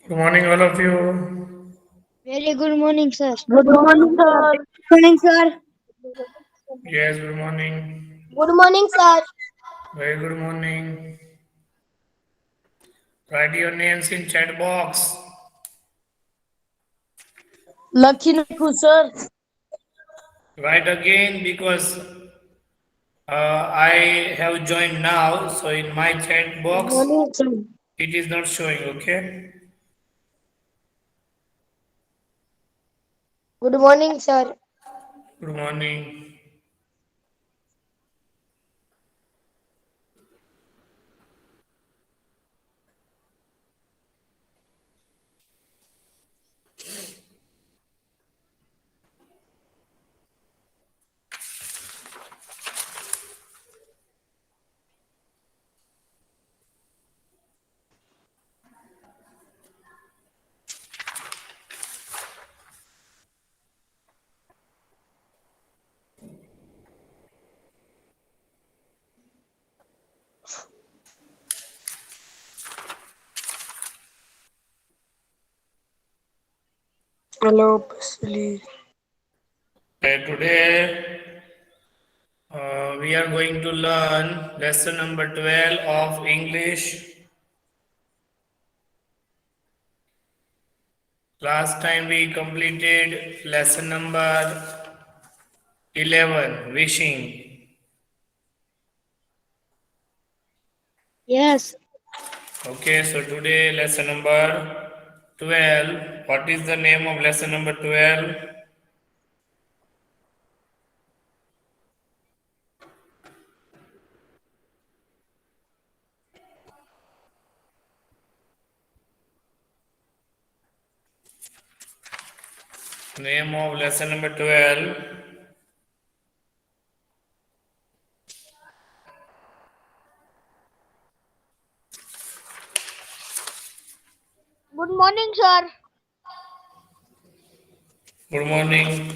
Good morning, all of you. Very good morning, sir. Good morning, sir. Good morning, sir. Yes, good morning. Good morning, sir. Very good morning. Write your names in chat box. Lucky Naku, sir. Write again because I have joined now. So in my chat Good box, morning, sir. it is not showing. Okay. Good morning, sir. Good morning. Hello, Pasali. Today we are going to learn lesson number 12 of English. Last time we completed lesson number 11, wishing. Yes, Okay, so today lesson number 12. What is the name of lesson number 12? Name of lesson number 12. good morning, sir. Good morning.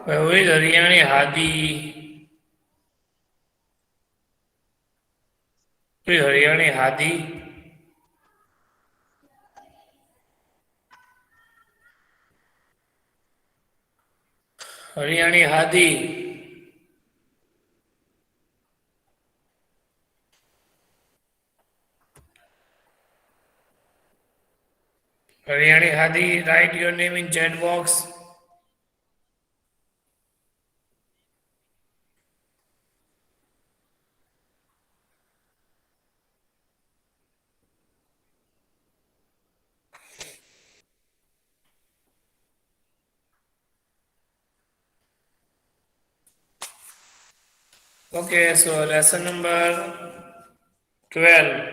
Who is Haryani Hadi? Who is Haryani Hadi? Haryani Hadi. Haryani Hadi, write your name in chat box. Okay, so lesson number 12.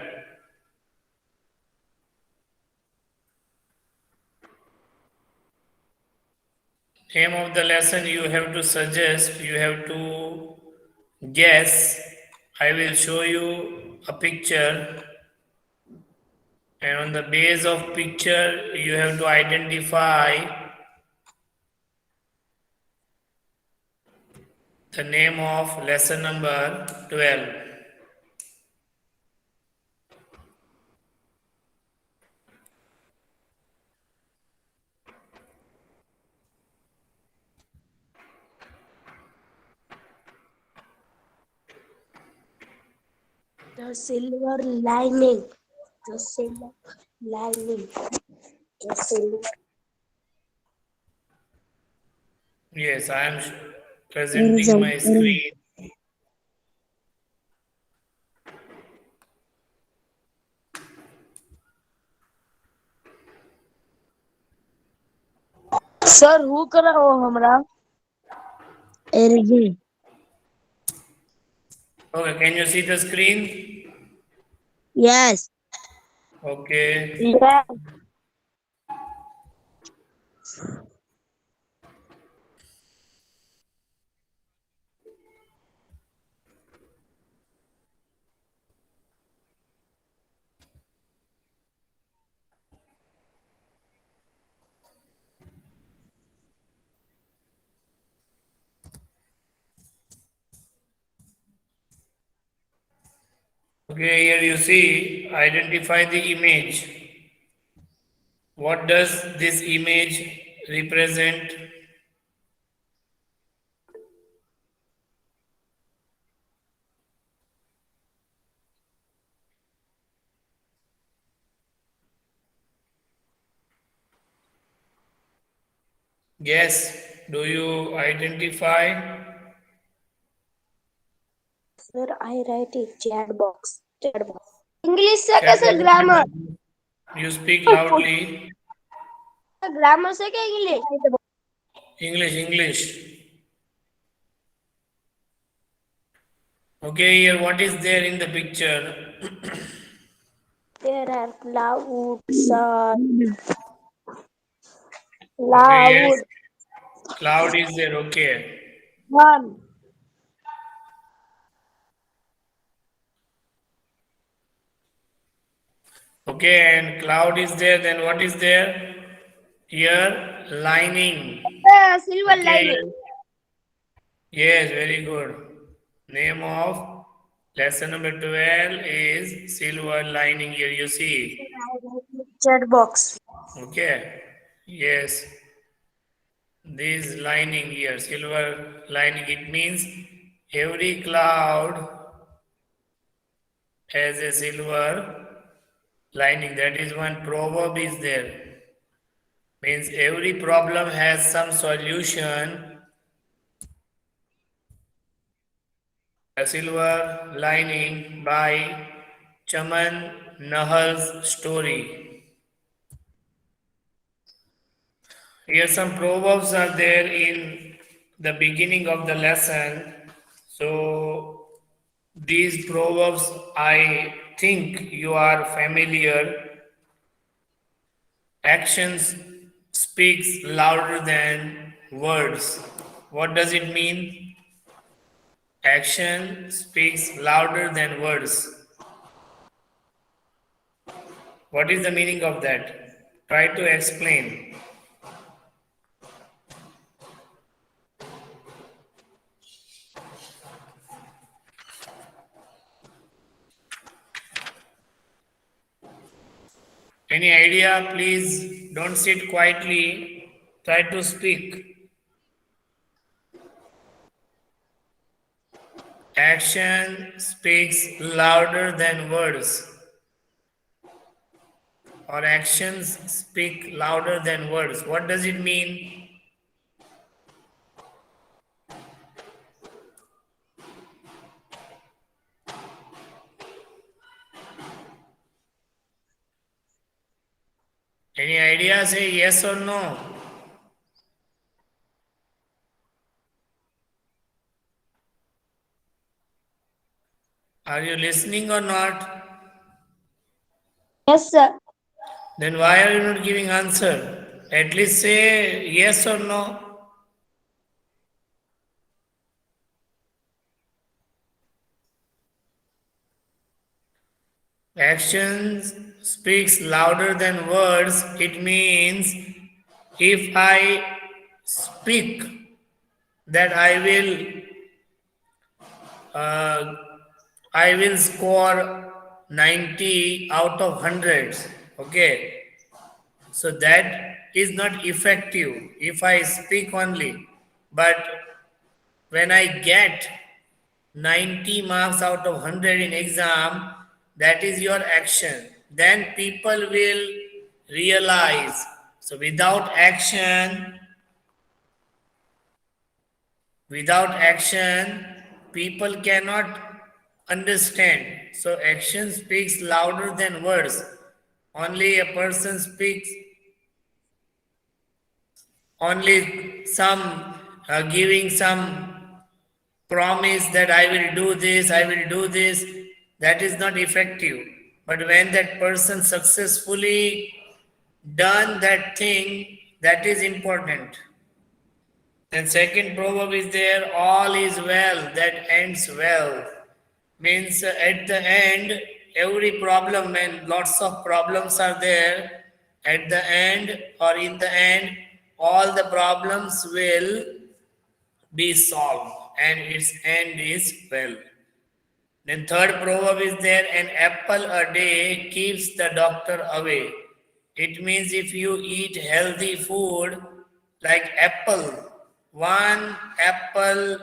Name of the lesson you have to suggest, you have to guess. I will show you a picture, and on the base of picture you have to identify the name of lesson number 12. The silver lining. The silver lining. The silver. Yes, I am presenting my screen. Sir, who करा हो हमरा? Erigi. Okay, can you see the screen? Yes. Okay. Yeah. Okay, here you see, identify the image. What does this image represent? Yes, do you identify? Sir, I write a chat box. Chat box. English से Chat कैसे box grammar? में you speak loudly. Grammar से क्या English? English, English. Okay, here what is there in the picture? There are clouds. Okay, yes. Loud. Cloud is there, okay. One. Okay, and cloud is there, then what is there? Here, lining. Silver Okay, lining. yes, very good. Name of lesson number 12 is silver lining. Here you see. Chat box. Okay, yes, this lining here, silver lining, it means every cloud has a silver lining. That is one proverb is there. Means every problem has some solution. A silver lining by Chaman Nahal's story. Here some proverbs are there in the beginning of the lesson. So these proverbs I think you are familiar. Actions speaks louder than words. What does it mean? Action speaks louder than words. What is the meaning of that? Try to explain. Any idea? Please don't sit quietly. Try to speak. Action speaks louder than words, or actions speak louder than words. What does it mean? Any idea? Say yes or no. Are you listening or not? Yes, sir. Then why are you not giving answer? At least say yes or no. Actions speaks louder than words. It means if I speak that uh, I will score 90 out of 100. Okay, so that is not effective if I speak only. But when I get 90 marks out of 100 in exam, that is your action. Then people will realize. So without action, people cannot understand. So action speaks louder than words. Only a person speaks, only some giving some promise that I will do this, I will do this, that is not effective. But when that person successfully done that thing, that is important. And second proverb is there, all is well that ends well. Means at the end, every problem, when lots of problems are there, at the end or in the end, all the problems will be solved and its end is well. Then third proverb is there, an apple a day keeps the doctor away. It means if you eat healthy food like apple, one apple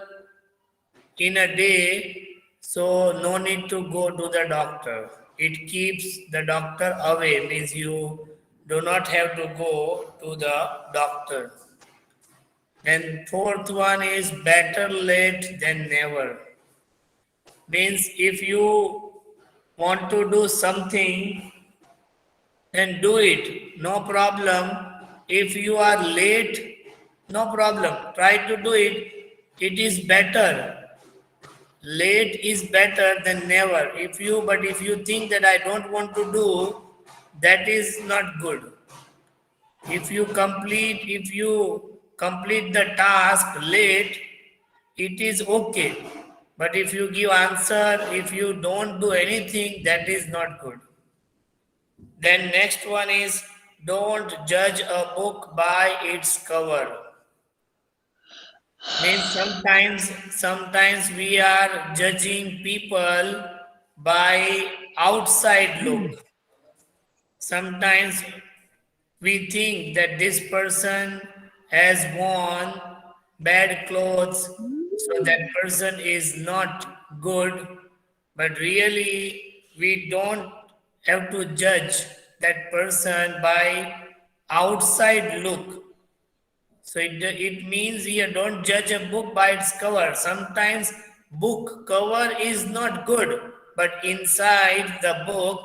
in a day, so no need to go to the doctor. It keeps the doctor away, means you do not have to go to the doctor. Then fourth one is better late than never. Means if you want to do something, then do it. No problem. If you are late, no problem. Try to do it. It is better. Late is better than never. If you think that I don't want to do, that is not good. If you complete the task late, it is okay. But if you give answer, if you don't do anything, that is not good. Then next one is don't judge a book by its cover. Means sometimes we are judging people by outside look. Sometimes we think that this person has worn bad clothes, so that person is not good, but really we don't have to judge that person by outside look. So it means here don't judge a book by its cover. Sometimes book cover is not good, but inside the book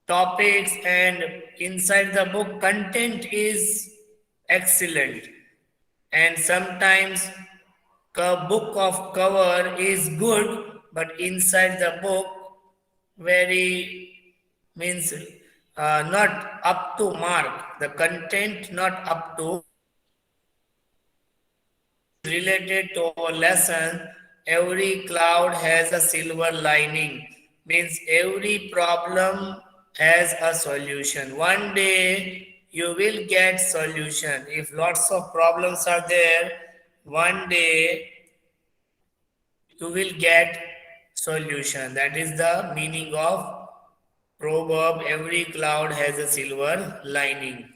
topics and inside the book content is excellent. And sometimes book of cover is good, but inside the book very means not up to mark. The content not up to related to our lesson. Every cloud has a silver lining. Means every problem has a solution. One day you will get solution. If lots of problems are there, one day you will get solution. That is the meaning of proverb, every cloud has a silver lining.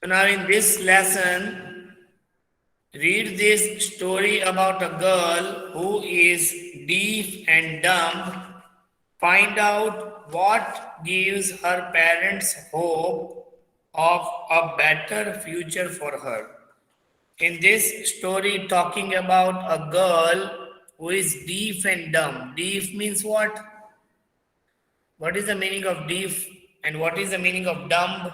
So now in this lesson, read this story about a girl who is deaf and dumb. Find out what gives her parents hope of a better future for her. In this story, talking about a girl who is deaf and dumb. Deaf means what? What is the meaning of deaf and what is the meaning of dumb?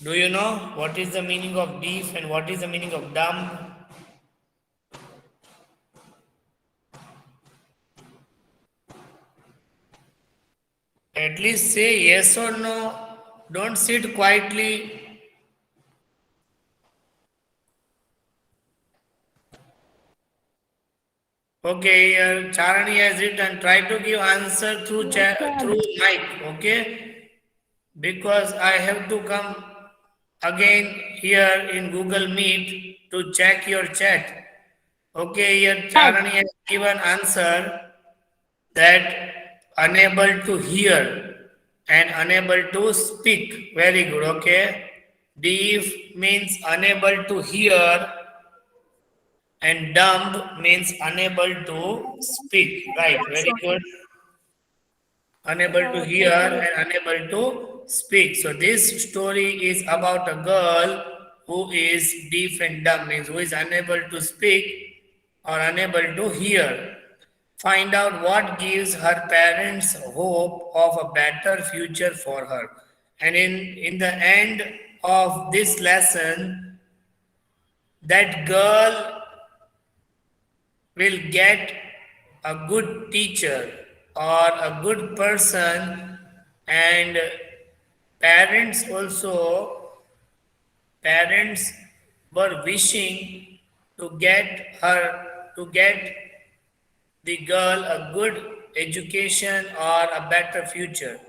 Do you know what is the meaning of deaf and what is the meaning of dumb? At least say yes or no. Don't sit quietly. Okay, Charani has written. Try to give answer through through mic. Okay, because I have to come again here in Google Meet to check your chat. Okay, here Charani has given answer that unable to hear and unable to speak. Very good. Okay, deaf means unable to hear and dumb means unable to speak. Right, very good. Unable to hear and unable to speak. So this story is about a girl who is deaf and dumb, means who is unable to speak or unable to hear. Find out what gives her parents hope of a better future for her. And in the end of this lesson, that girl will get a good teacher or a good person, and parents were wishing to get the girl a good education, or a better future.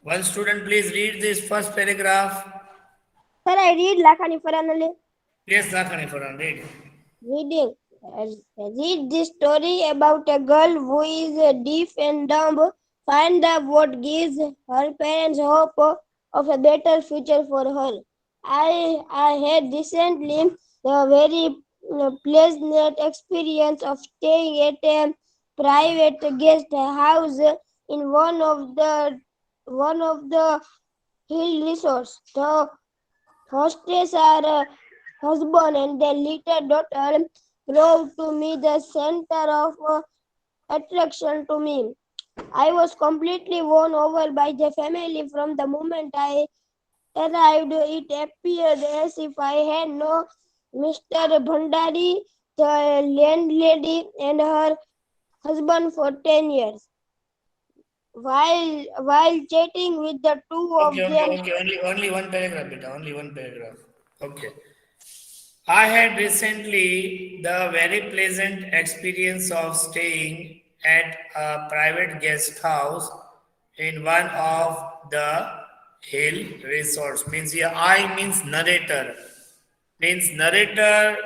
One student, please read this first paragraph. Sir, I read Lakhani Faranale. Yes, Lakhani Faran, read. Reading. Read this story about a girl who is deaf and dumb. Find out what gives her parents hope of a better future for her. I had recently the very pleasant experience of staying at a private guest house in one of the hill resorts. The hostess are husband and their little daughter proved to me the center of attraction to me. I was completely won over by the family from the moment I arrived. It appeared as if I had known Mr. Bhandari, the landlady, and her husband for 10 years. While chatting with the two of them, Okay. Only one paragraph, beta. Only one paragraph. Okay. I had recently the very pleasant experience of staying at a private guest house in one of the hill resorts. Means here I means narrator. Means narrator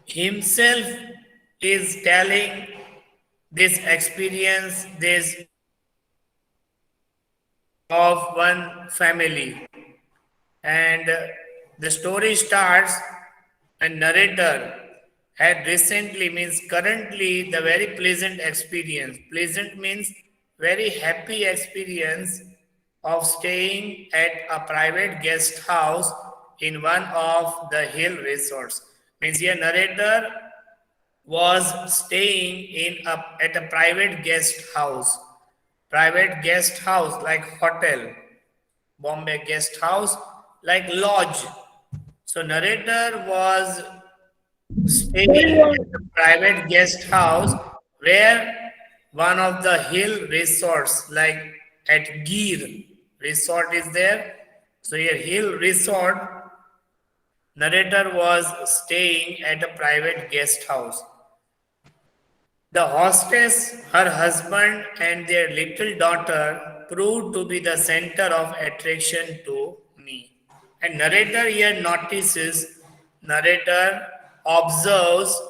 himself is telling this experience, this of one family. And the story starts, and narrator had recently means currently the very pleasant experience. Pleasant means very happy experience of staying at a private guest house in one of the hill resorts. Means here narrator was staying at a private guest house. Private guest house like hotel, Bombay guest house like lodge. So narrator was staying at a private guest house where one of the hill resorts like at Gir resort is there. So here hill resort narrator was staying at a private guest house. The hostess, her husband, and their little daughter proved to be the center of attraction to me. And narrator here notices, narrator observes,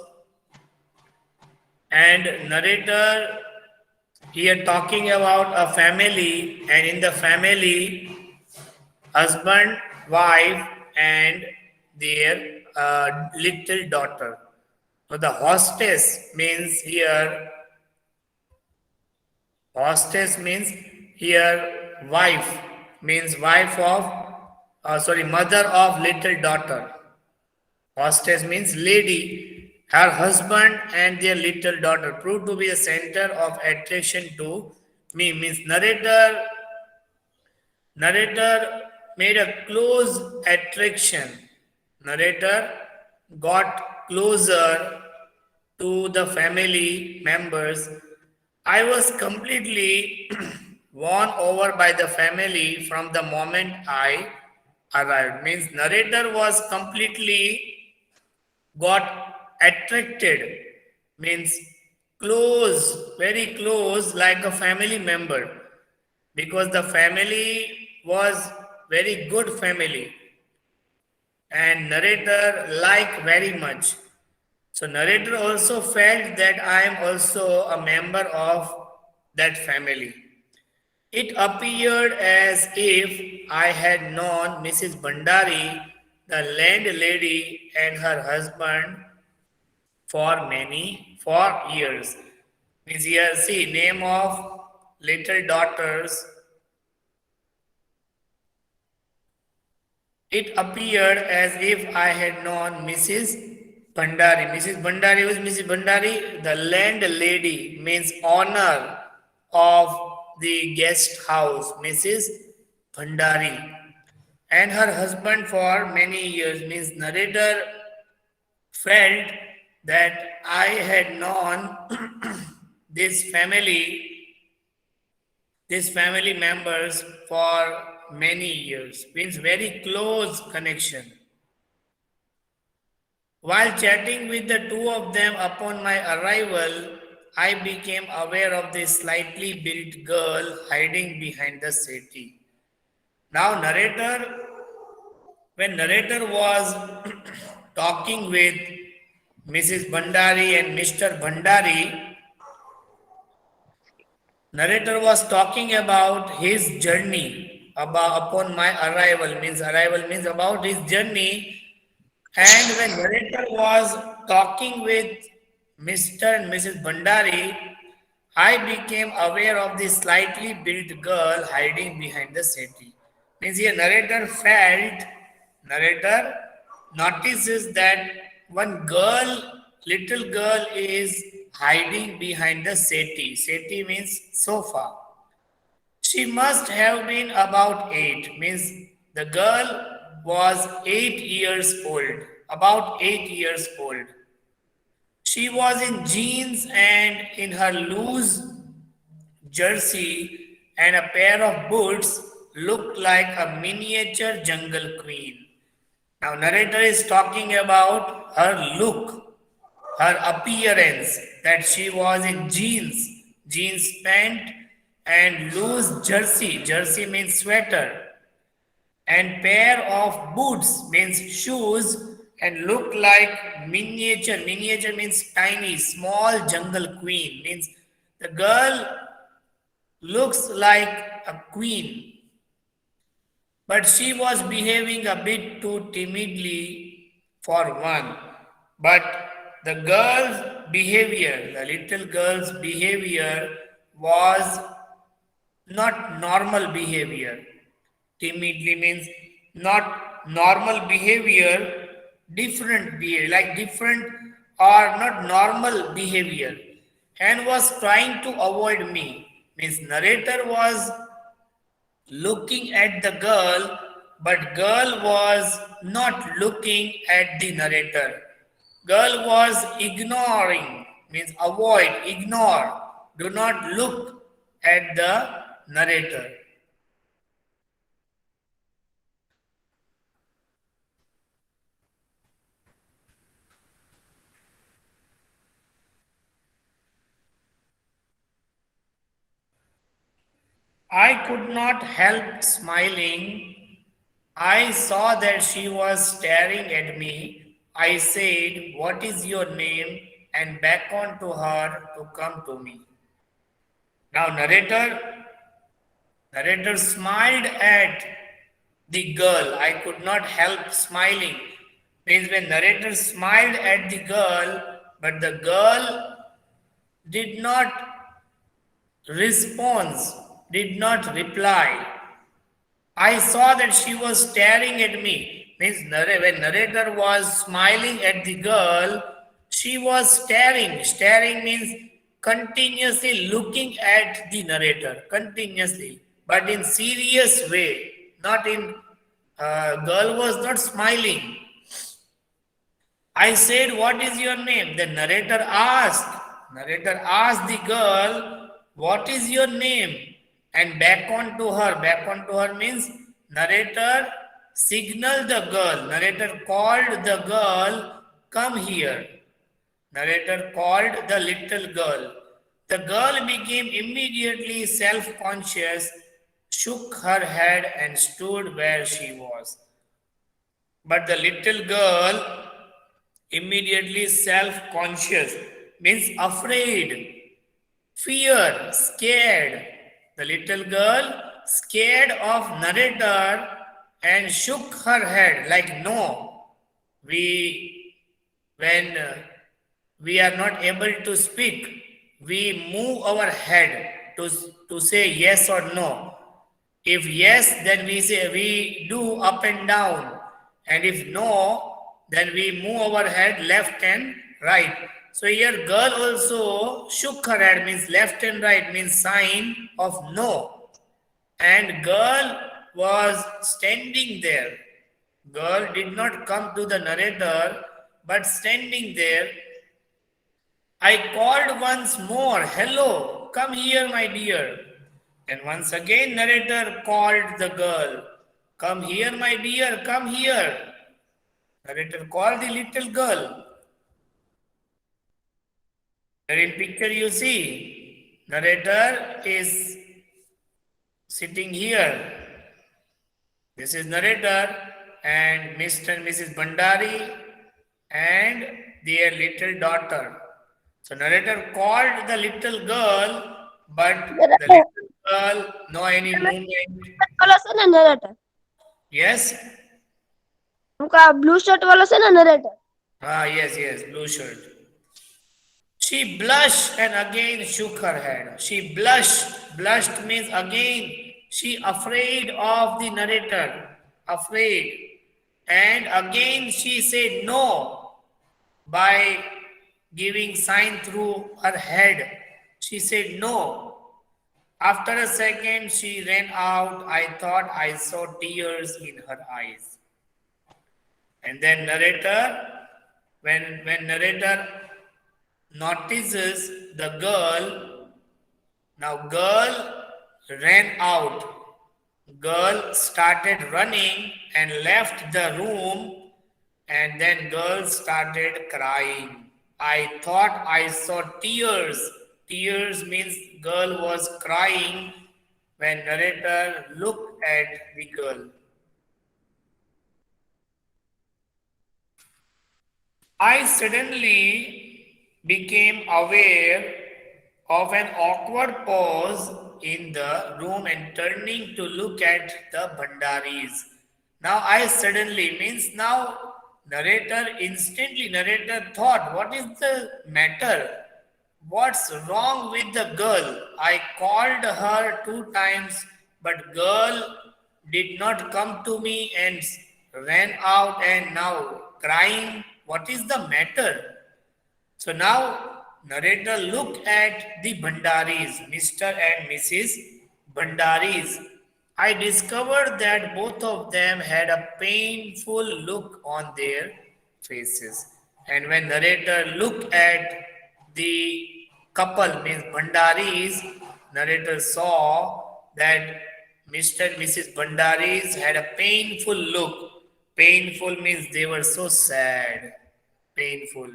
and narrator here talking about a family, and in the family, husband, wife, and their little daughter. So the hostess means here wife, means wife of, mother of little daughter. Hostess means lady. Her husband and their little daughter proved to be a center of attraction to me. Means narrator made a close attraction. Narrator got closer to the family members. I was completely won over by the family from the moment I arrived. Means narrator was completely got attracted. Means close, very close, like a family member, because the family was very good family and narrator like very much. So narrator also felt that I am also a member of that family. It appeared as if I had known Mrs. Bandari, the landlady, and her husband for years. Means here, see, name of little daughters. It appeared as if I had known Mrs. Bandari. Mrs. Bandari was Mrs. Bandari, the landlady, means owner of the guest house, Mrs. Bandari, and her husband for many years. Means narrator felt that I had known this family, these family members for many years. Means very close connection. While chatting with the two of them upon my arrival, I became aware of this slightly built girl hiding behind the settee. Now, when narrator was talking with Mrs. Bhandari and Mr. Bhandari, narrator was talking about his journey about upon my arrival means about his journey. And when narrator was talking with Mr. and Mrs. Bhandari, I became aware of the slightly built girl hiding behind the settee. Means here narrator notices that one girl, little girl is hiding behind the settee. Settee means sofa. She must have been about 8, means the girl was 8 years old, about 8 years old. She was in jeans and in her loose jersey and a pair of boots looked like a miniature jungle queen. Now, narrator is talking about her look, her appearance, that she was in jeans pant and loose jersey. Jersey means sweater. And pair of boots means shoes and look like miniature. Miniature means tiny, small jungle queen. Means the girl looks like a queen, but she was behaving a bit too timidly for one. But the girl's behavior, the little girl's behavior was not normal behavior. Timidly means not normal behavior, different behavior, like different or not normal behavior, and was trying to avoid me. Means narrator was looking at the girl, but girl was not looking at the narrator. Girl was ignoring, means avoid, ignore, do not look at the narrator. I could not help smiling. I saw that she was staring at me. I said, "What is your name?" and beckoned to her to come to me. Now, narrator smiled at the girl. I could not help smiling. Means when narrator smiled at the girl, but the girl did not respond, did not reply. I saw that she was staring at me. Means when narrator was smiling at the girl, she was staring. Staring means continuously looking at the narrator, continuously, but in serious way. Not in girl was not smiling. I said, "What is your name?" The narrator asked. Narrator asked the girl, "What is your name?" and beckoned to her. Beckoned to her means narrator signaled the girl. Narrator called the girl, "Come here." Narrator called the little girl. The girl became immediately self-conscious, shook her head and stood where she was. But the little girl immediately self-conscious means afraid, fear, scared. The little girl scared of narrator and shook her head like no. We when we are not able to speak, we move our head to say yes or no. If yes, then we say we do up and down. And if no, then we move our head left and right. So here girl also shook her head means left and right means sign of no. And girl was standing there. Girl did not come to the narrator but standing there. I called once more, "Hello, come here, my dear." And once again, narrator called the girl, "Come here, my dear, come here." Narrator called the little girl. Here in picture you see, narrator is sitting here. This is narrator and Mr. and Mrs. Bandari and their little daughter. So narrator called the little girl, but the Narrator. little girl no any movement. वाला છે ને narrator Yes? हमका blue shirt वाला છે ને narrator Ah, yes, blue shirt. She blushed and again shook her head. She blushed means again she afraid of the narrator, afraid. And again she said no by giving sign through her head. She said no. After a second she ran out. I thought I saw tears in her eyes. And then narrator, when narrator notices the girl, now girl ran out. Girl started running and left the room, and then girl started crying. I thought I saw tears. Tears means girl was crying when narrator looked at the girl. I suddenly became aware of an awkward pause in the room and turning to look at the Bhandaris. Now I suddenly means now narrator thought, what is the matter? What's wrong with the girl? I called her 2 times, but girl did not come to me and ran out and now crying. What is the matter? So now narrator look at the Bhandaris, Mr. and Mrs. Bhandaris. I discovered that both of them had a painful look on their faces. And when narrator looked at the couple, means Bhandaris, narrator saw that Mr. and Mrs. Bhandaris had a painful look. Painful means they were so sad. Painful.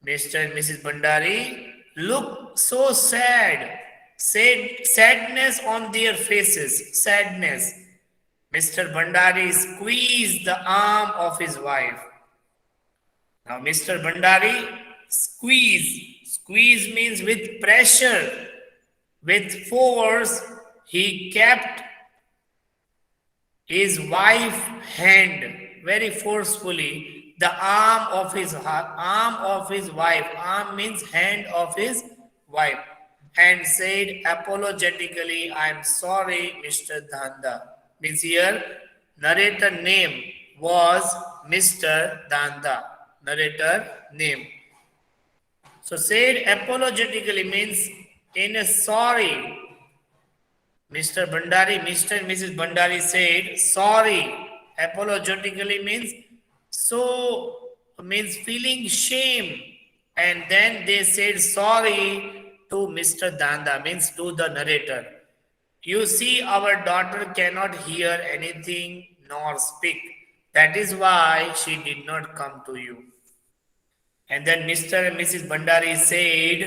Mr. and Mrs. Bandari look so sad. Sadness on their faces. Sadness. Mr. Bandari squeezed the arm of his wife. Now, Mr. Bandari squeeze. Squeeze means with pressure, with force. He kept his wife's hand very forcefully, the arm of his wife. Arm means hand of his wife, and said apologetically, "I am sorry, Mr. Dhanda." Means here, narrator name was Mr. Dhanda. Narrator name. So said apologetically means in a sorry. Mr. and Mrs. Bandari said sorry. Apologetically means feeling shame. And then they said sorry to Mr. Danda, means to the narrator. You see, our daughter cannot hear anything nor speak. That is why she did not come to you. And then Mr. and Mrs. Bandari said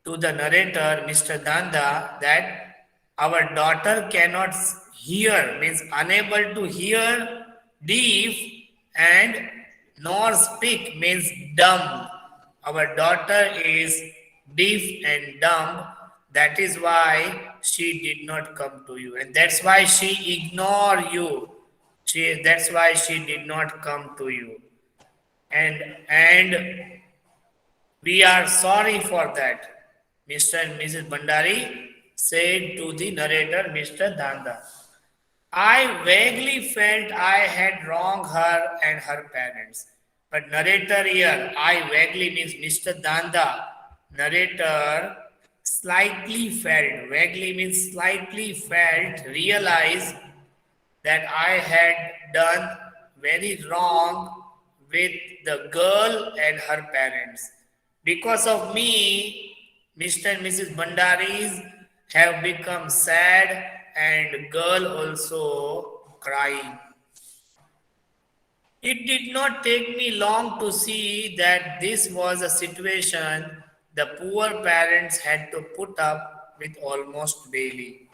to the narrator, Mr. Danda, that our daughter cannot hear, means unable to hear, deaf, and nor speak, means dumb. Our daughter is deaf and dumb. That is why she did not come to you. And that's why she ignored you. That's why she did not come to you. And we are sorry for that. Mr. and Mrs. Bandari said to the narrator, Mr. Danda. I vaguely felt I had wronged her and her parents. But narrator here, I vaguely means Mr. Danda. Narrator slightly felt, vaguely means slightly felt, realized that I had done very wrong with the girl and her parents. Because of me, Mr. and Mrs. Bandaris have become sad and girl also crying. It did not take me long to see that this was a situation the poor parents had to put up with almost daily.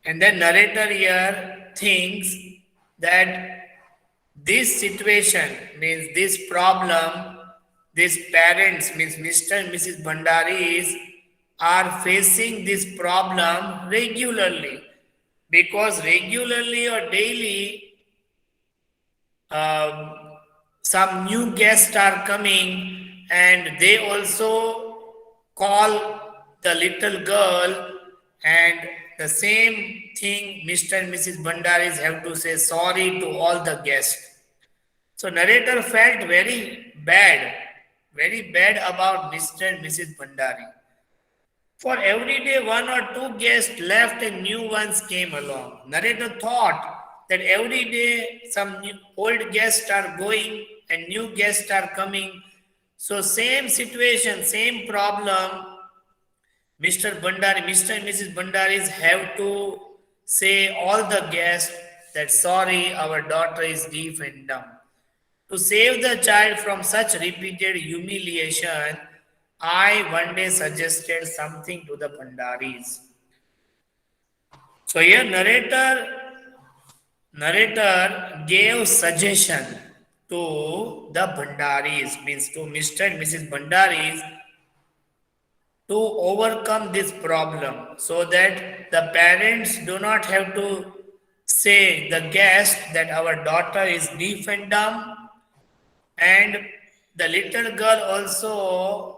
And the narrator here thinks that this situation means this problem, these parents means Mr. and Mrs. Bhandaris are facing this problem regularly because regularly or daily um, some new guests are coming and they also call the little girl and the same thing Mr. and Mrs. Bhandaris have to say sorry to all the guests. So narrator felt very bad about Mr. and Mrs. Bhandari. For every day, one or two guests left and new ones came along. Narrator thought that every day some old guests are going and new guests are coming. So same situation, same problem. Mr. and Mrs. Bhandaris have to say all the guests that sorry, our daughter is deaf and dumb. To save the child from such repeated humiliation, I one day suggested something to the Bhandaris. So here narrator gave suggestion to the Bhandaris, means to Mr. and Mrs. Bhandaris to overcome this problem so that the parents do not have to say the guest that our daughter is deaf and dumb, and the little girl also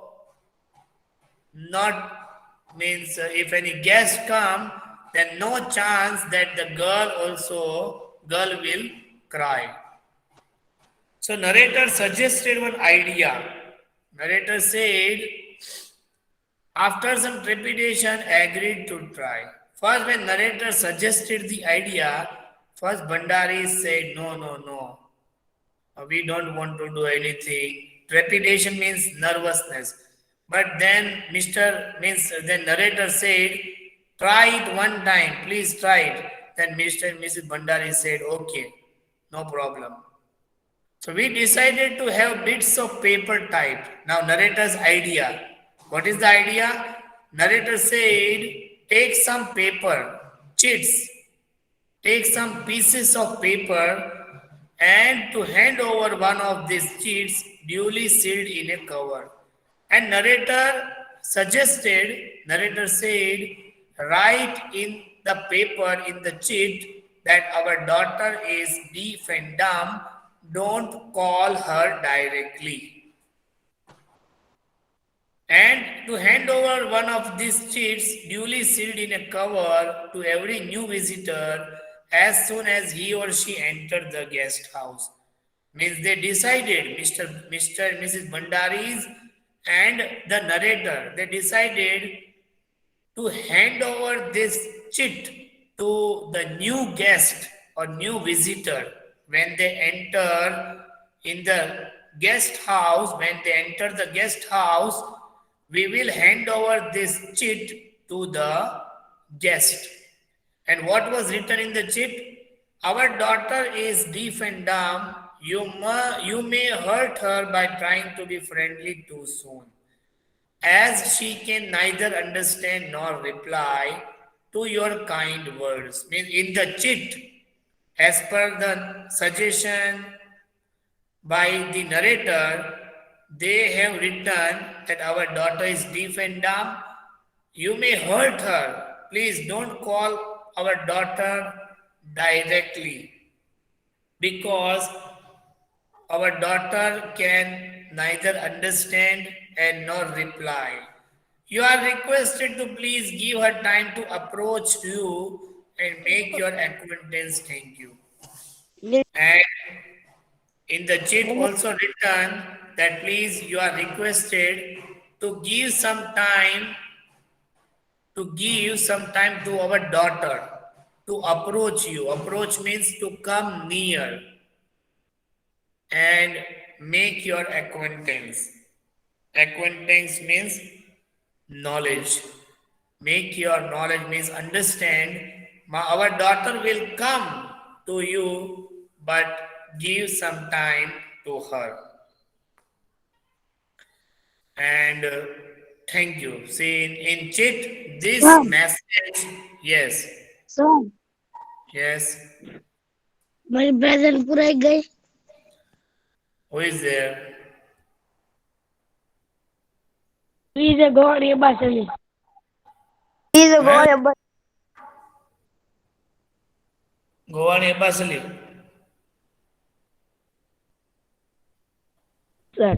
not means if any guest come, then no chance that the girl will cry. So narrator suggested one idea. Narrator said after some trepidation agreed to try. First when narrator suggested the idea, first Bhandari said no. We don't want to do anything. Trepidation means nervousness. But then then narrator said, try it one time, please try it. Then Mr. and Mrs. Bhandari said, okay, no problem. So we decided to have bits of paper typed. Now narrator's idea. What is the idea? Narrator said, take some paper, chits, take some pieces of paper and to hand over one of these sheets duly sealed in a cover. And narrator said, write in the paper in the sheet that our daughter is deaf and dumb, don't call her directly. And to hand over one of these sheets duly sealed in a cover to every new visitor as soon as he or she entered the guest house. Means they decided, Mr. and Mrs. Bhandaris and the narrator, they decided to hand over this chit to the new guest or new visitor when they enter in the guest house. When they enter the guest house, we will hand over this chit to the guest. And what was written in the chit? Our daughter is deaf and dumb. You may hurt her by trying to be friendly too soon, as she can neither understand nor reply to your kind words. Means in the chit, as per the suggestion by the narrator, they have written that our daughter is deaf and dumb. You may hurt her. Please don't call our daughter directly because our daughter can neither understand and nor reply. You are requested to please give her time to approach you and make your acquaintance. Thank you. And in the chit also written that please you are requested to give some time to our daughter to approach you. Approach means to come near and make your acquaintance. Acquaintance means knowledge. Make your knowledge means understand. Our daughter will come to you, but give some time to her. And thank you. See, in chat, this Sir. message, yes, Sir. yes, My present पूरा गई. who is there? Please go on your bus. Please go Huh? on your bus. Goan Ebasali. Sir.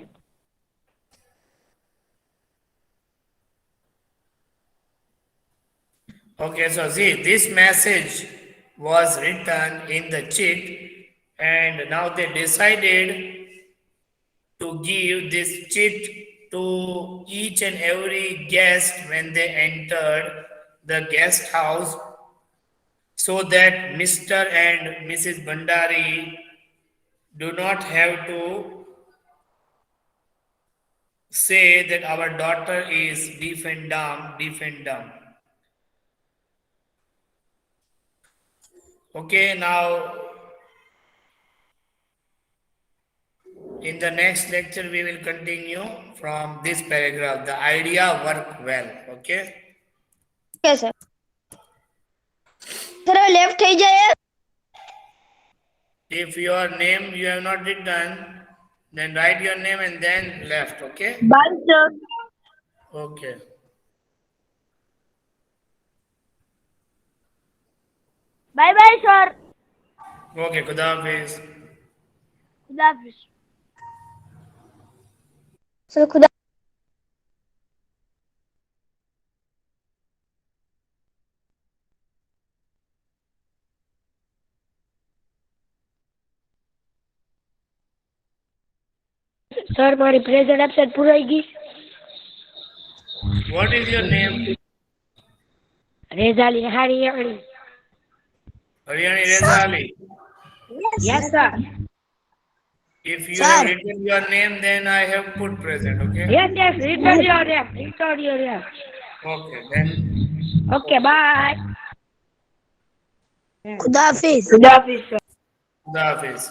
Okay, so see, this message was written in the chat, and now they decided to give this chat to each and every guest when they entered the guest house, so that Mr. and Mrs. Bandari do not have to say that our daughter is deaf and dumb, deaf and dumb. Okay, now in the next lecture we will continue from this paragraph. The idea work well. Okay. Okay, sir. Sir, left થઈ જાય. If your name you have not written, then write your name and then left. Okay. Bye, sir. Okay. Bye, bye, sir. Okay. Khuda Hafiz. Love you. Sir, खुदा Sir, my present absent पूरा गई. What is your name? Rezali Haryani. Haryani Reza Ali. Yes, sir. If you have Sir. written your name, then I have put present. Okay. Yes, yes. Return your name. Return your name. Okay. Then. Okay, bye. खुदा हाफिज. Good afternoon, sir. Khuda Hafiz.